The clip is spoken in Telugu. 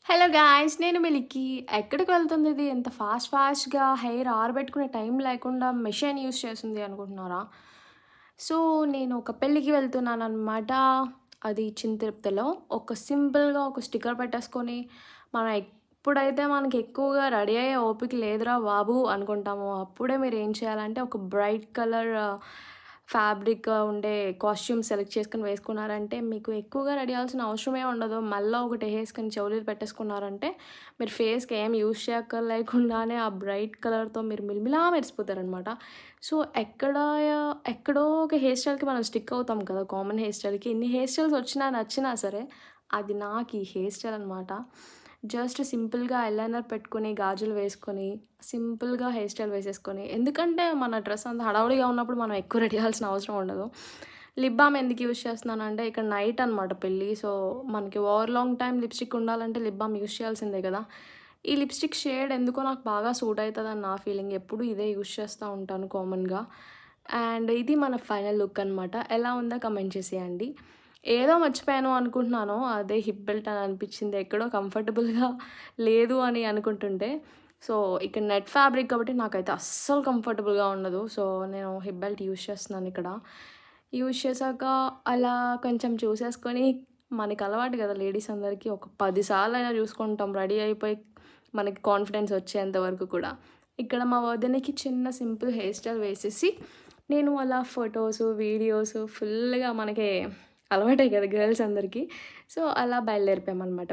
హలో గాయ్స్, నేను మిలికి. ఎక్కడికి వెళ్తుంది ఇది? ఇంత ఫాస్ట్‌గా హెయిర్ ఆరబెట్టుకునే టైం లేకుండా మెషిన్ యూజ్ చేస్తుంది అనుకుంటున్నారా? సో, నేను ఒక పెళ్ళికి వెళ్తున్నాననమాట. అది తిరుపతిలో. సింపుల్‌గా ఒక స్టిక్కర్ పెట్టేసుకొని, మనం ఎప్పుడైతే మనకి ఎక్కువగా రెడీ అయ్యే ఓపిక లేదురా బాబు అనుకుంటామో, అప్పుడే మీరేం చేయాలంటే ఒక బ్రైట్ కలర్ ఫ్యాబ్రిక్ ఉండే కాస్ట్యూమ్ సెలెక్ట్ చేసుకొని వేసుకున్నారంటే, మీకు ఎక్కువగా రెడీ అవ్వాల్సిన అవసరమే ఉండదు. మళ్ళా ఒకటి ఏసేసుకొని చెవులీలు పెట్టేసుకున్నారంటే, మీరు ఫేస్‌కి ఏం యూజ్ చేయక్కర్లేకుండానే ఆ బ్రైట్ కలర్‌తో మీరు మిలమిలా మెరిసిపోతారనమాట. సో, ఎక్కడో ఒక హెయిర్ స్టైల్‌కి మనం స్టిక్ అవుతాం కదా! కామన్ హెయిర్ స్టైల్‌కి. ఎన్ని హెయిర్ స్టైల్స్ వచ్చినా, నచ్చినా సరే, అది నాకు ఈ హెయిర్ స్టైల్ అనమాట. జస్ట్ సింపుల్‌గా ఐలైనర్ పెట్టుకొని, గాజులు వేసుకొని, సింపుల్‌గా హెయిర్ స్టైల్ వేసేసుకొని, ఎందుకంటే మన డ్రెస్ అంతా హడావుడిగా ఉన్నప్పుడు మనం ఎక్కువ రెడీ అవ్వాల్సిన అవసరం ఉండదు. లిప్ బామ్ ఎందుకు యూజ్ చేస్తున్నానంటే, ఇక్కడ నైట్ అనమాట పెళ్లి. సో, మనకి ఓవర్ లాంగ్ టైమ్ లిప్‌స్టిక్ ఉండాలంటే లిప్ బామ్ యూజ్ చేయాల్సిందే కదా! ఈ లిప్‌స్టిక్ షేడ్ ఎందుకో నాకు బాగా సూట్ అయితదని నా ఫీలింగ్. ఎప్పుడు ఇదే యూజ్ చేస్తా ఉంటాను కామన్‌గా. అండ్ ఇది మన ఫైనల్ లుక్ అనమాట. ఎలా ఉందో కామెంట్ చేసేయండి. ఏదో మర్చిపోయాను అనుకుంటున్నాను. అదే హిప్ బెల్ట్ అని అనిపించింది. ఎక్కడో కంఫర్టబుల్‌గా లేదు అని అనుకుంటుంటే. సో, ఇక్కడ నెట్ ఫ్యాబ్రిక్ కాబట్టి నాకైతే అస్సలు కంఫర్టబుల్‌గా ఉండదు. సో, నేను హిప్ బెల్ట్ యూజ్ చేస్తున్నాను ఇక్కడ. యూజ్ చేశాక అలా కొంచెం చూసేసుకొని మనకి అలవాటు కదా లేడీస్ అందరికీ ఒక 10 సార్లయినా చూసుకుంటాం రెడీ అయిపోయి మనకి కాన్ఫిడెన్స్ వచ్చేంత వరకు కూడా. ఇక్కడ మా వదినకి చిన్న సింపుల్ హెయిర్ స్టైల్ వేసేసి, నేను అలా ఫోటోస్, వీడియోస్ ఫుల్‌గా మనకి అలవాటే కదా గర్ల్స్ అందరికీ. సో, అలా బయలుదేరిపోయామనమాట.